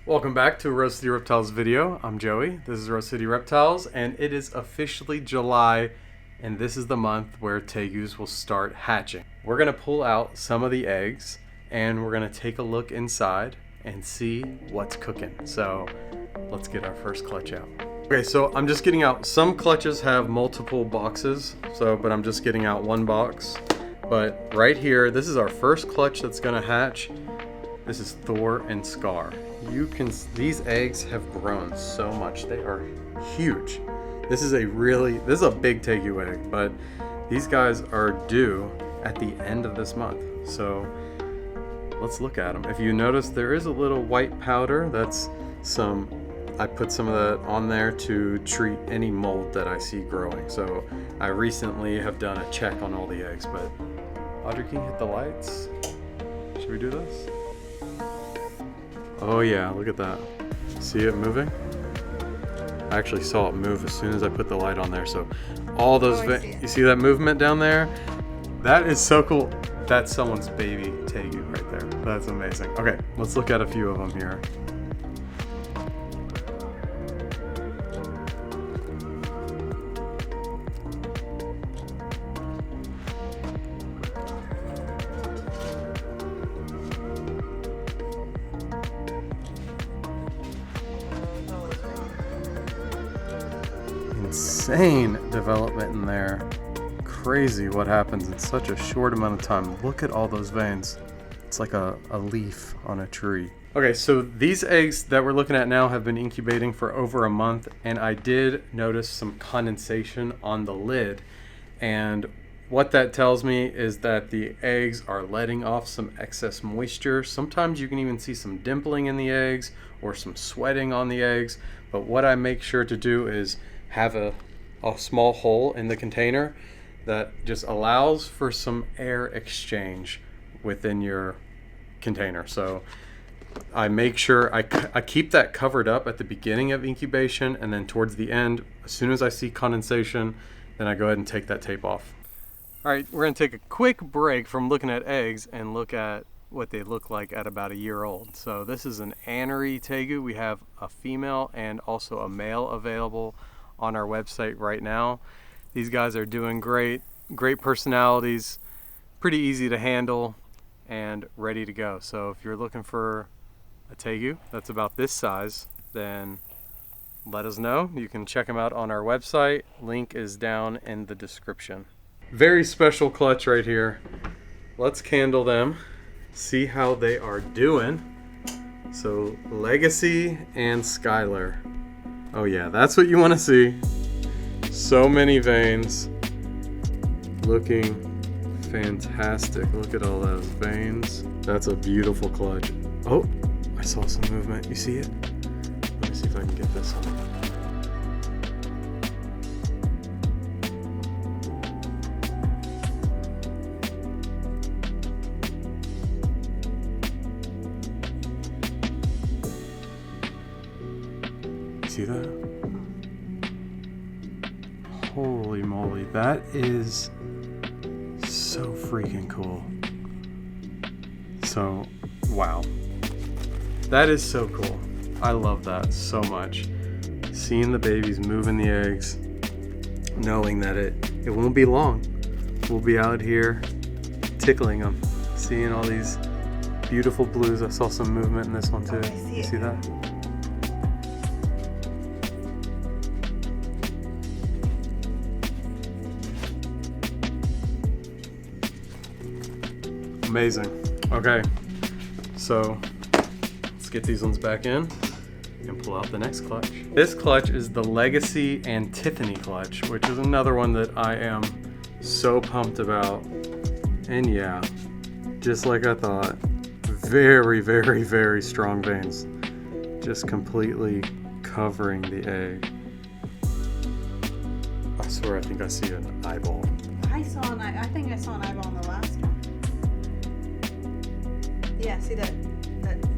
Welcome back to a Rose City Reptiles video. I'm Joey. This is Rose City Reptiles, and it is officially July, and this is the month where tegus will start hatching. We're going to pull out some of the eggs, and we're going to take a look inside and see what's cooking. So let's get our first clutch out. Okay, so I'm just getting out. Some clutches have multiple boxes, but I'm just getting out one box. But right here, this is our first clutch that's going to hatch. This is Thor and Scar. These eggs have grown so much. They are huge. This is a big tegu egg, but these guys are due at the end of this month. So let's look at them. If you notice, there is a little white powder. I put some of that on there to treat any mold that I see growing. So I recently have done a check on all the eggs, but Audrey, can you hit the lights? Should we do this? Oh yeah, look at that. See it moving? I actually saw it move as soon as I put the light on there. So all those, you see that movement down there? That is so cool. That's someone's baby tegu right there. That's amazing. Okay, let's look at a few of them here. Insane development in there. Crazy what happens in such a short amount of time. Look at all those veins. It's like a leaf on a tree. Okay, so these eggs that we're looking at now have been incubating for over a month, and I did notice some condensation on the lid. And what that tells me is that the eggs are letting off some excess moisture. Sometimes you can even see some dimpling in the eggs or some sweating on the eggs. But what I make sure to do is have a small hole in the container that just allows for some air exchange within your container. So I make sure I keep that covered up at the beginning of incubation, and then towards the end, as soon as I see condensation, then I go ahead and take that tape off. All right, we're gonna take a quick break from looking at eggs and look at what they look like at about a year old. So this is an anery tegu. We have a female and also a male available on our website right now. These guys are doing great personalities, pretty easy to handle, and ready to go. So if you're looking for a tegu that's about this size, then let us know. You can check them out on our website. Link is down in the description. Very special clutch right here. Let's candle them, see how they are doing. So Legacy and Skylar. Oh yeah, that's what you want to see. So many veins. Looking fantastic. Look at all those veins. That's a beautiful clutch. Oh, I saw some movement. You see it? Let me see if I can get this on. See that? Holy moly, that is so freaking cool. So, wow. That is so cool. I love that so much. Seeing the babies moving the eggs, knowing that it won't be long. We'll be out here tickling them, seeing all these beautiful blues. I saw some movement in this one too. You see that? Amazing. Okay, so let's get these ones back in and pull out the next clutch. This clutch is the Legacy and Tiffany clutch, which is another one that I am so pumped about. And yeah, just like I thought, very, very, very strong veins. Just completely covering the egg. I swear I think I see an eyeball. I think I saw an eyeball in the last one. Yeah, see that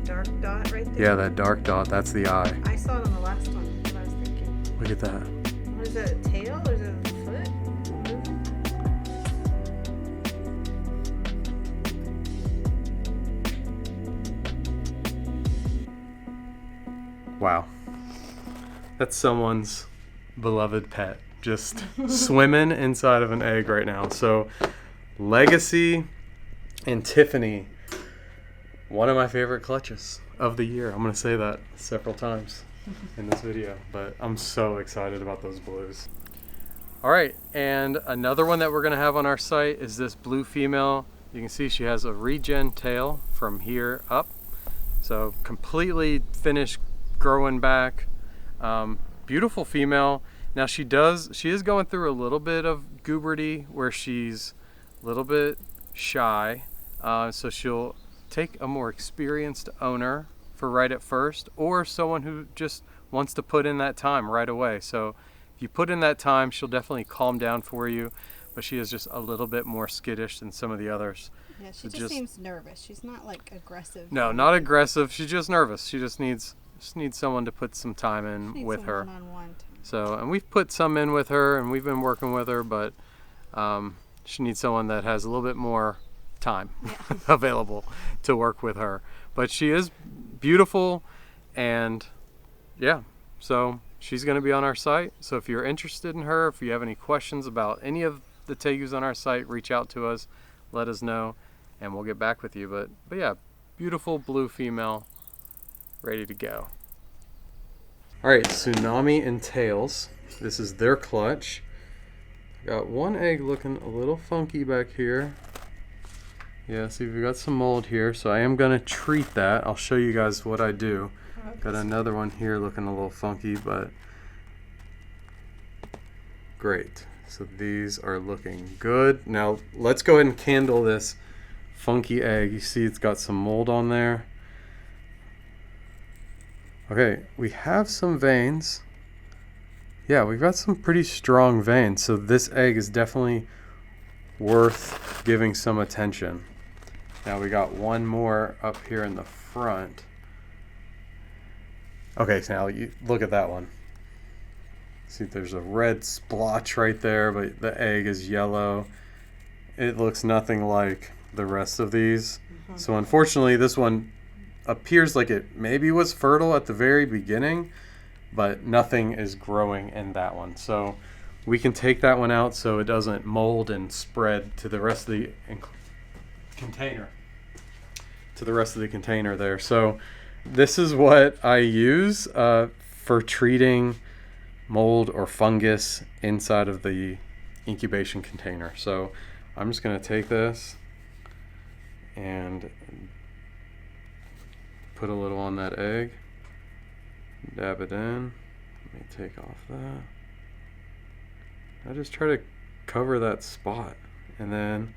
dark dot right there? Yeah, that dark dot, that's the eye. I saw it on the last one. That's what I was thinking. Look at that. What is that, a tail or is it a foot? Wow. That's someone's beloved pet just swimming inside of an egg right now. So Legacy and Tiffany, one of my favorite clutches of the year. I'm going to say that several times in this video, but I'm so excited about those blues. All right, and another one that we're going to have on our site is this blue female. You can see she has a regen tail from here up. So completely finished growing back. Beautiful female. Now she is going through a little bit of puberty where she's a little bit shy. So she'll take a more experienced owner for right at first, or someone who just wants to put in that time right away. So if you put in that time, she'll definitely calm down for you, but she is just a little bit more skittish than some of the others. Yeah, she just seems nervous. She's not like aggressive. No, not aggressive. She's just nervous. She just needs someone to put some time in with her. One-on-one time. So, and we've put some in with her, and we've been working with her, but she needs someone that has a little bit more time available to work with her. But she is beautiful, and yeah, so she's going to be on our site. So if you're interested in her, if you have any questions about any of the Tegus on our site, reach out to us, let us know, and we'll get back with you. But yeah, beautiful blue female, ready to go. All right, Tsunami and Tails. This is their clutch. Got one egg looking a little funky back here. Yeah, see, we've got some mold here, so I am gonna treat that. I'll show you guys what I do. Got another one here looking a little funky, but great. So these are looking good. Now let's go ahead and candle this funky egg. You see it's got some mold on there. Okay, we have some veins. Yeah, we've got some pretty strong veins, so this egg is definitely worth giving some attention. Now we got one more up here in the front. Okay, so now you look at that one. See, there's a red splotch right there, but the egg is yellow. It looks nothing like the rest of these. So unfortunately, this one appears like it maybe was fertile at the very beginning, but nothing is growing in that one. So we can take that one out so it doesn't mold and spread to the rest of the container. To the rest of the container there. So this is what I use for treating mold or fungus inside of the incubation container. So I'm just going to take this and put a little on that egg, dab it in. Let me take off that. I just try to cover that spot, and then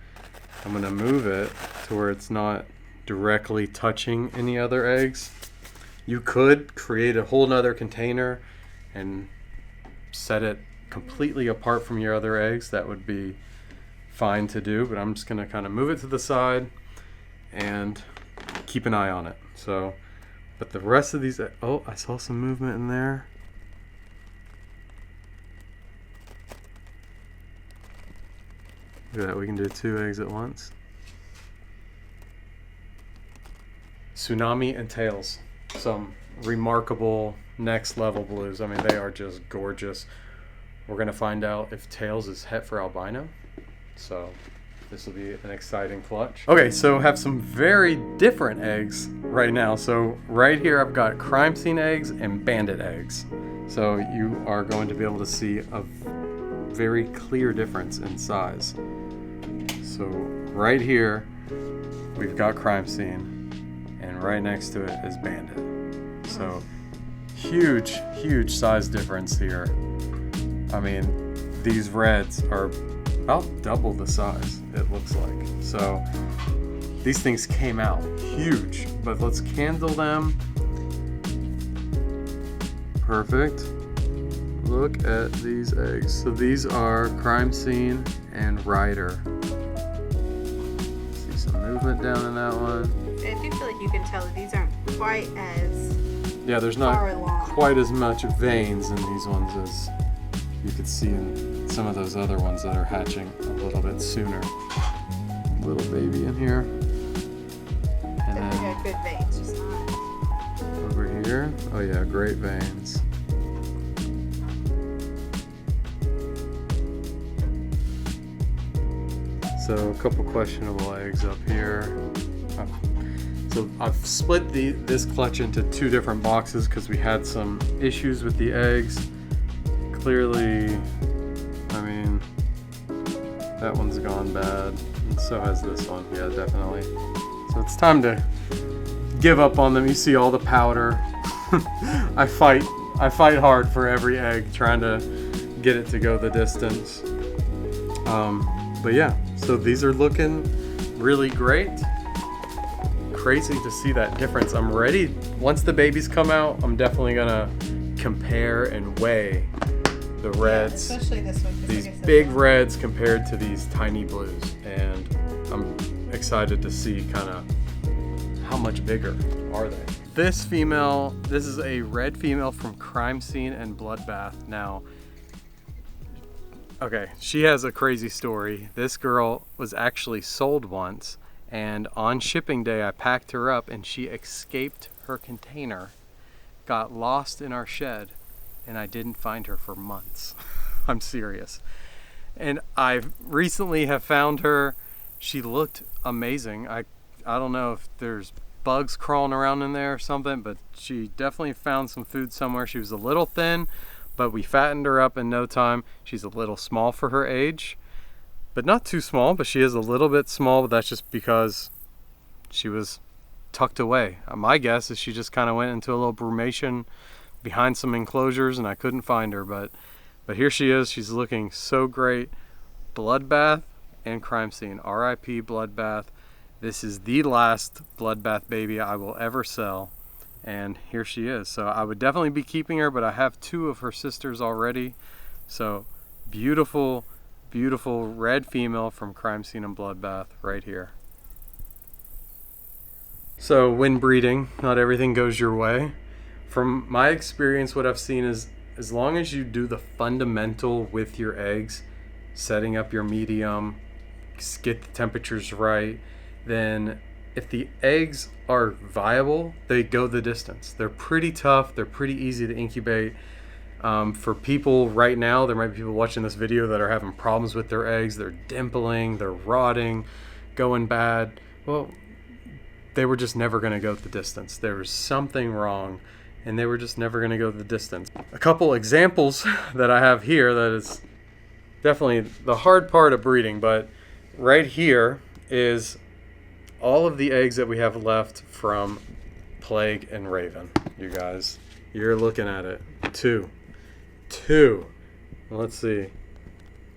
I'm going to move it to where it's not directly touching any other eggs. You could create a whole nother container and set it completely apart from your other eggs. That would be fine to do, but I'm just going to kind of move it to the side and keep an eye on it. So, but the rest of these, oh, I saw some movement in there. Look at that, we can do 2 eggs at once. Tsunami and Tails, some remarkable next level blues. I mean, they are just gorgeous. We're gonna find out if Tails is het for albino, so this will be an exciting clutch. Okay, so have some very different eggs right now. So right here I've got crime scene eggs and bandit eggs. So you are going to be able to see a very clear difference in size. So right here we've got crime scene, and right next to it is bandit. So huge size difference here. I mean, these reds are about double the size, it looks like. So these things came out huge, but let's candle them. Perfect. Look at these eggs. So these are crime scene and rider. See some movement down in that one. I do feel like you can tell that these aren't quite as there's not quite as much veins in these ones as you could see in some of those other ones that are hatching a little bit sooner. Little baby in here. And then good veins, just not. over here, Oh yeah, great veins. So a couple questionable eggs up here. So I've split this clutch into two different boxes because we had some issues with the eggs. Clearly, I mean, that one's gone bad, and so has this one. Yeah, definitely. So it's time to give up on them. You see all the powder. I fight hard for every egg, trying to get it to go the distance. But yeah, so these are looking really great. Crazy to see that difference. I'm ready. Once the babies come out, I'm definitely gonna compare and weigh the reds, Yeah, especially this one. these big reds compared to these tiny blues, and I'm excited to see kind of how much bigger are they. This female, this is a red female from Crime Scene and Bloodbath. Now, okay, she has a crazy story. This girl was actually sold once, and on shipping day I packed her up and she escaped her container, got lost in our shed, and I didn't find her for months. I'm serious. And I recently have found her. She looked amazing. I don't know if there's bugs crawling around in there or something, but she definitely found some food somewhere. She was a little thin, but we fattened her up in no time. She's a little small for her age, but not too small, but she is a little bit small, but that's just because she was tucked away. My guess is she just kind of went into a little brumation behind some enclosures and I couldn't find her, but here she is. She's looking so great. Bloodbath and Crime Scene. R.I.P. Bloodbath. This is the last Bloodbath baby I will ever sell, and here she is. So I would definitely be keeping her, but I have two of her sisters already. So beautiful, beautiful red female from Crime Scene and Bloodbath right here. So when breeding, not everything goes your way. From my experience, what I've seen is as long as you do the fundamental with your eggs, setting up your medium, get the temperatures right, then if the eggs are viable, they go the distance. They're pretty tough. They're pretty easy to incubate. For people right now, there might be people watching this video that are having problems with their eggs. They're dimpling, they're rotting, going bad. Well, they were just never going to go the distance. There was something wrong, and they were just never going to go the distance. A couple examples that I have here that is definitely the hard part of breeding, but right here is all of the eggs that we have left from Plague and Raven. You guys, you're looking at it. Two. Let's see.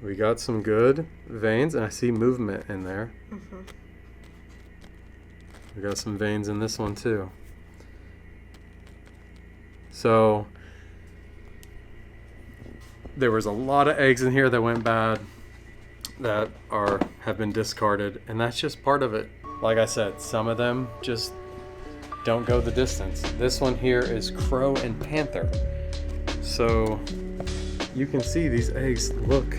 We got some good veins, and I see movement in there. Mm-hmm. We got some veins in this one too. So there was a lot of eggs in here that went bad, that have been discarded, and that's just part of it. Like I said, some of them just don't go the distance. This one here is Crow and Panther. So you can see these eggs look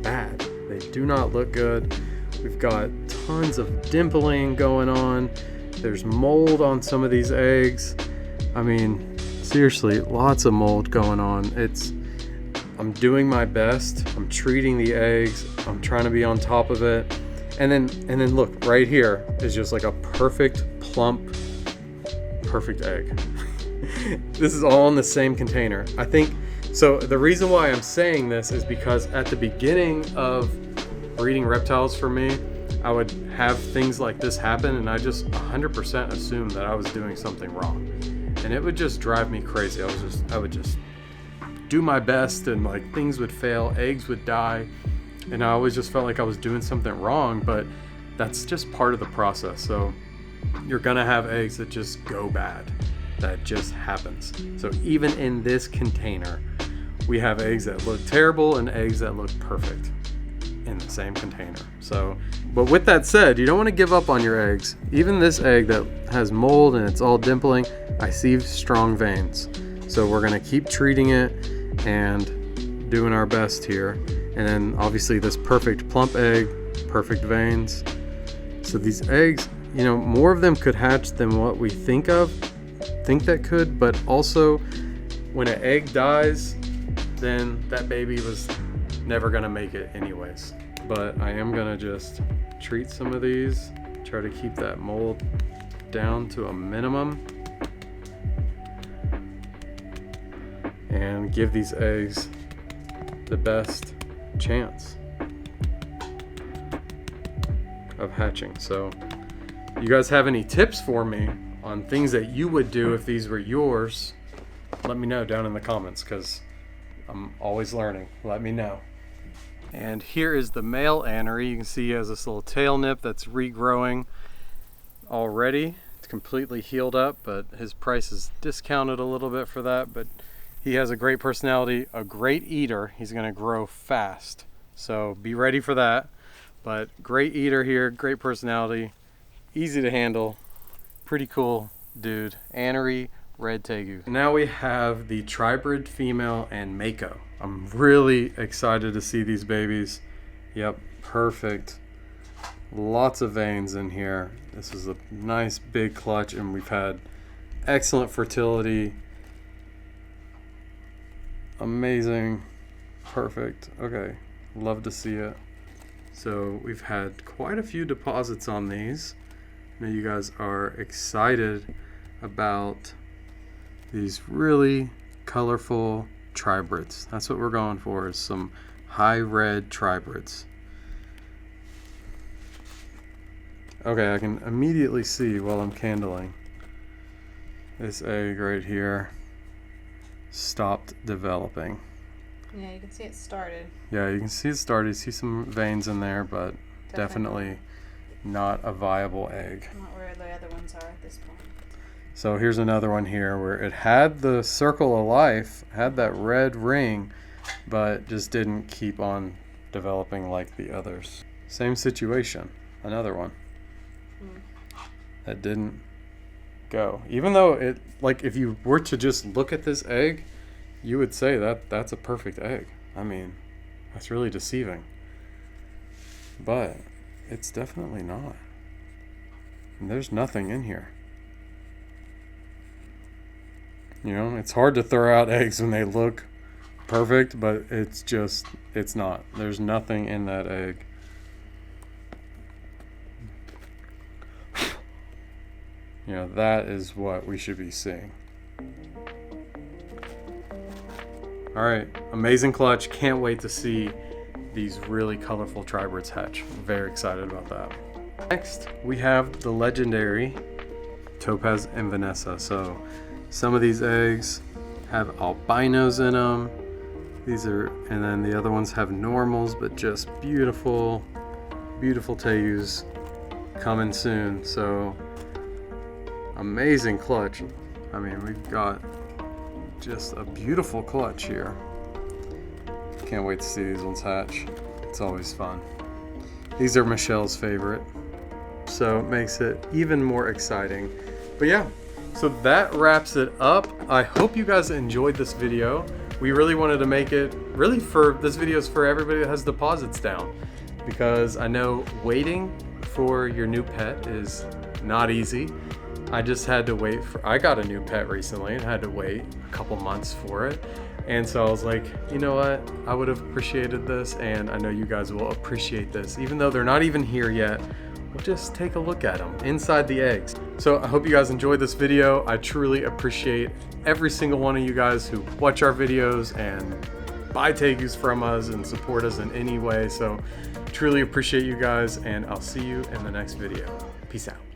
bad. They do not look good. We've got tons of dimpling going on. There's mold on some of these eggs. I mean, seriously, lots of mold going on. I'm doing my best. I'm treating the eggs. I'm trying to be on top of it. And then look, right here is just like a perfect, plump, perfect egg. This is all in the same container. I think, so the reason why I'm saying this is because at the beginning of breeding reptiles for me, I would have things like this happen and I just 100% assumed that I was doing something wrong. And it would just drive me crazy. I would just do my best and like things would fail, eggs would die. And I always just felt like I was doing something wrong, but that's just part of the process. So you're gonna have eggs that just go bad. That just happens. So even in this container, we have eggs that look terrible and eggs that look perfect in the same container. So, but with that said, you don't want to give up on your eggs. Even this egg that has mold and it's all dimpling, I see strong veins. So we're gonna keep treating it and doing our best here. And then obviously this perfect plump egg, perfect veins. So these eggs, you know, more of them could hatch than what we think of. think that could, but also when an egg dies, then that baby was never gonna make it anyways. But I am gonna just treat some of these, try to keep that mold down to a minimum, and give these eggs the best chance of hatching. So you guys have any tips for me on things that you would do if these were yours? Let me know down in the comments, because I'm always learning. Let me know. And here is the male anery. You can see he has this little tail nip that's regrowing already. It's completely healed up, but his price is discounted a little bit for that. But he has a great personality, a great eater. He's gonna grow fast, so be ready for that. But great eater here, great personality, easy to handle, pretty cool dude. Anery red Tegu. Now we have the tribrid female and mako. I'm really excited to see these babies. Yep, perfect. Lots of veins in here. This is a nice big clutch, and we've had excellent fertility. Amazing, perfect. Okay, love to see it. So we've had quite a few deposits on these. I know you guys are excited about these really colorful tribrids. That's what we're going for, is some high red tribrids. Okay, I can immediately see while I'm candling this egg right here stopped developing. Yeah, you can see it started. Yeah, you can see it started. You see some veins in there, but definitely not a viable egg. Not where the other ones are at this point. So here's another one here where it had the circle of life, had that red ring, but just didn't keep on developing like the others. Same situation, another one that didn't go. Even though it, like, if you were to just look at this egg, you would say that that's a perfect egg. I mean, that's really deceiving. But it's definitely not. And there's nothing in here. You know, it's hard to throw out eggs when they look perfect, but it's not. There's nothing in that egg. You know, that is what we should be seeing. All right, amazing clutch. Can't wait to see these really colorful tribrids hatch. Very excited about that. Next, we have the legendary Topaz and Vanessa. So some of these eggs have albinos in them. And then the other ones have normals, but just beautiful, beautiful Tegus coming soon. So amazing clutch. I mean, we've got just a beautiful clutch here. Can't wait to see these ones hatch. It's always fun. These are Michelle's favorite, so it makes it even more exciting. But yeah, so that wraps it up. I hope you guys enjoyed this video. We really wanted to make it this video is for everybody that has deposits down, because I know waiting for your new pet is not easy. I just had to wait I got a new pet recently and had to wait a couple months for it. And so I was like, you know what? I would have appreciated this, and I know you guys will appreciate this. Even though they're not even here yet, we'll just take a look at them inside the eggs. So I hope you guys enjoyed this video. I truly appreciate every single one of you guys who watch our videos and buy Tegus from us and support us in any way. So truly appreciate you guys, and I'll see you in the next video. Peace out.